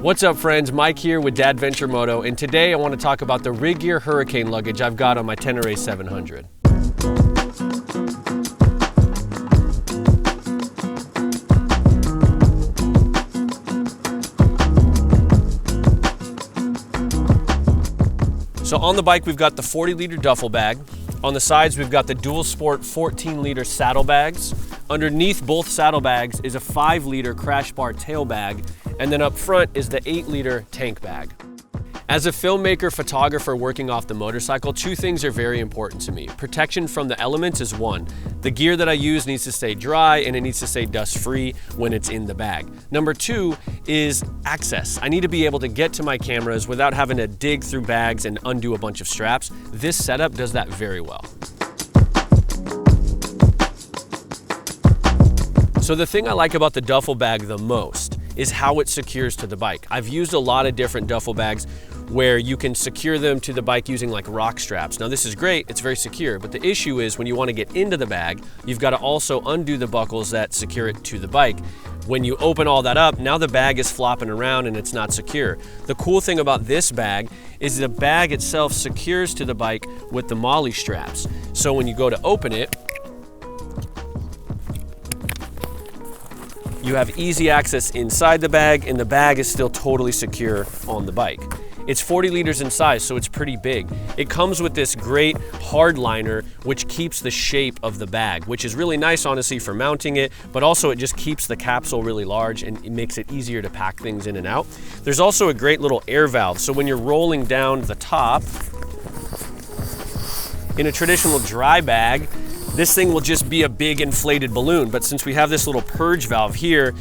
What's up friends, Mike here with Dadventure Moto, and today I want to talk about the Rigg Gear Hurricane Luggage I've got on my Tenere 700. So on the bike we've got the 40-liter duffel bag. On the sides we've got the Dual Sport 14-liter saddlebags. Underneath both saddlebags is a 5-liter crash bar tail bag, and then up front is the 8-liter tank bag. As a filmmaker, photographer working off the motorcycle, two things are very important to me. Protection from the elements is one. The gear that I use needs to stay dry and it needs to stay dust-free when it's in the bag. Number two is access. I need to be able to get to my cameras without having to dig through bags and undo a bunch of straps. This setup does that very well. So the thing I like about the duffel bag the most is how it secures to the bike. I've used a lot of different duffel bags where you can secure them to the bike using like rock straps. Now this is great, it's very secure, but the issue is when you want to get into the bag, you've got to also undo the buckles that secure it to the bike. When you open all that up, now the bag is flopping around and it's not secure. The cool thing about this bag is the bag itself secures to the bike with the molly straps. So when you go to open it, you have easy access inside the bag, and the bag is still totally secure on the bike. It's 40 liters in size, so it's pretty big. It comes with this great hard liner, which keeps the shape of the bag, which is really nice, honestly, for mounting it, but also it just keeps the capsule really large and it makes it easier to pack things in and out. There's also a great little air valve, so when you're rolling down the top, in a traditional dry bag, this thing will just be a big inflated balloon, but since we have this little purge valve here,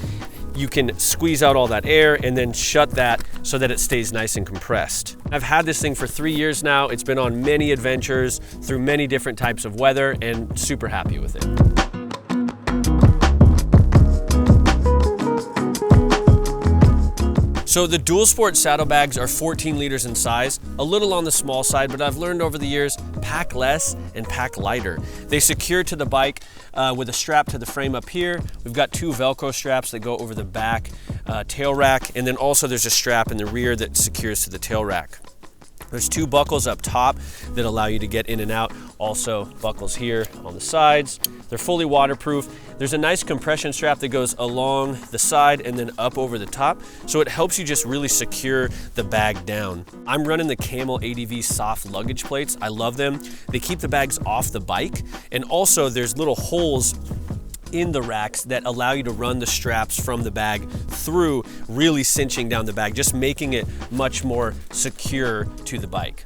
you can squeeze out all that air and then shut that so that it stays nice and compressed. I've had this thing for 3 years now. It's been on many adventures through many different types of weather and super happy with it. So the Dual Sport saddlebags are 14 liters in size, a little on the small side, but I've learned over the years, pack less and pack lighter. They secure to the bike with a strap to the frame up here. We've got two Velcro straps that go over the back tail rack, and then also there's a strap in the rear that secures to the tail rack. There's two buckles up top that allow you to get in and out. Also buckles here on the sides. They're fully waterproof. There's a nice compression strap that goes along the side and then up over the top. So it helps you just really secure the bag down. I'm running the Camel ADV soft luggage plates. I love them. They keep the bags off the bike. And also there's little holes in the racks that allow you to run the straps from the bag through, really cinching down the bag, just making it much more secure to the bike.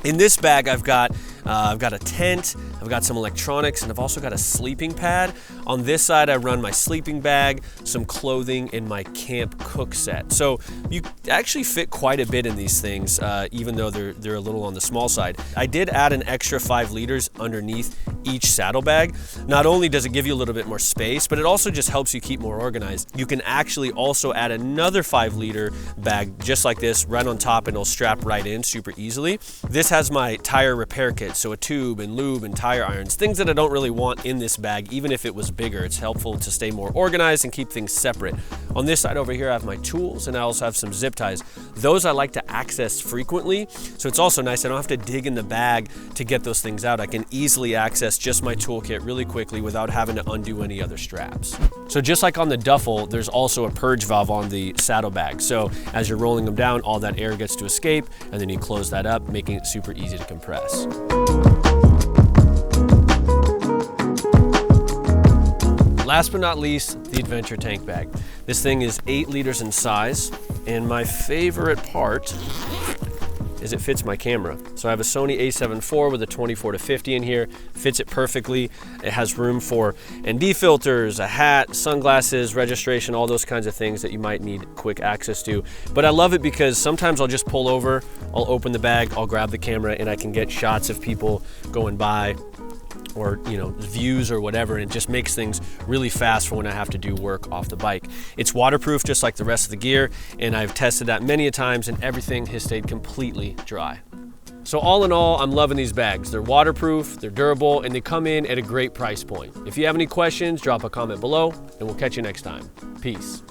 In this bag, I've got a tent, I've got some electronics, and I've also got a sleeping pad. On this side, I run my sleeping bag, some clothing, and my camp cook set. So you actually fit quite a bit in these things, even though they're a little on the small side. I did add an extra 5 liters underneath each saddlebag. Not only does it give you a little bit more space, but it also just helps you keep more organized. You can actually also add another 5-liter bag just like this right on top, and it'll strap right in super easily. This has my tire repair kit, so a tube and lube and tire irons, things that I don't really want in this bag. Even if it was bigger, it's helpful to stay more organized and keep things separate. On this side over here, I have my tools, and I also have some zip ties. Those I like to access frequently, so it's also nice. I don't have to dig in the bag to get those things out. I can easily access just my toolkit really quickly without having to undo any other straps. So just like on the duffel, there's also a purge valve on the saddlebag. So as you're rolling them down, all that air gets to escape, and then you close that up, making it super easy to compress. Last but not least, the Adventure tank bag. This thing is 8 liters in size, and my favorite part is it fits my camera. So I have a Sony a7 IV with a 24-50 in here, fits it perfectly. It has room for ND filters, a hat, sunglasses, registration, all those kinds of things that you might need quick access to. But I love it because sometimes I'll just pull over, I'll open the bag, I'll grab the camera, and I can get shots of people going by, or views or whatever, and it just makes things really fast for when I have to do work off the bike. It's waterproof just like the rest of the gear, and I've tested that many a times, and everything has stayed completely dry. So all in all, I'm loving these bags. They're waterproof, they're durable, and they come in at a great price point. If you have any questions, drop a comment below, and we'll catch you next time. Peace.